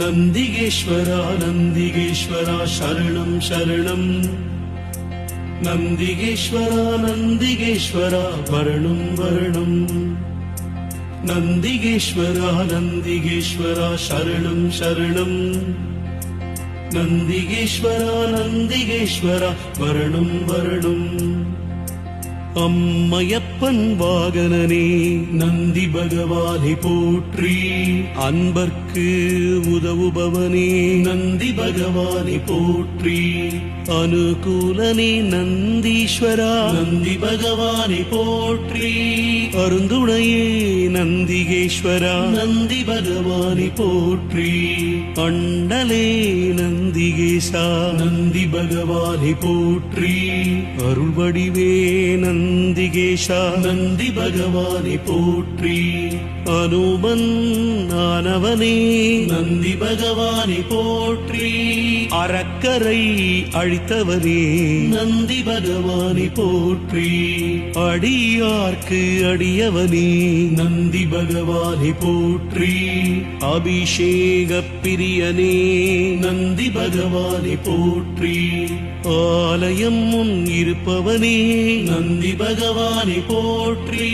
நந்திகேஸ்வரா நந்திகேஸ்வரா சரணம் சரணம். நந்திகேஸ்வரா நந்திகேஸ்வரா வரணம் வரணம். நந்திகேஸ்வரா நந்திகேஸ்வரா சரணம் சரணம். நந்திகேஸ்வரா நந்திகேஸ்வரா வரணம் வரணம். அம்மையப்பன் வாகனனே நந்தி பகவானை போற்றி. அன்பர்க்கு உதவுபவனே நந்தி பகவானை போற்றி. அனுகூலனே நந்தீஸ்வரா நந்தி பகவானை போற்றி. அருந்துணையே நந்திகேஸ்வரா நந்தி பகவானை போற்றி. அண்டலே நந்திகேசா நந்தி பகவானை போற்றி. அருள்வடிவே நந்திகேசா நந்தி பகவானை போற்றி. அனுமன் ஆனவனே நந்தி பகவானை போற்றி. அறக்கரை அழித்தவனே நந்தி பகவானை போற்றி. அடியார்க்கு அடியவனே நந்தி பகவானை போற்றி. அபிஷேக பிரியனே நந்தி பகவானை போற்றி. ஆலயம் முன் இருப்பவனே நந்தி பகவானை போற்றி.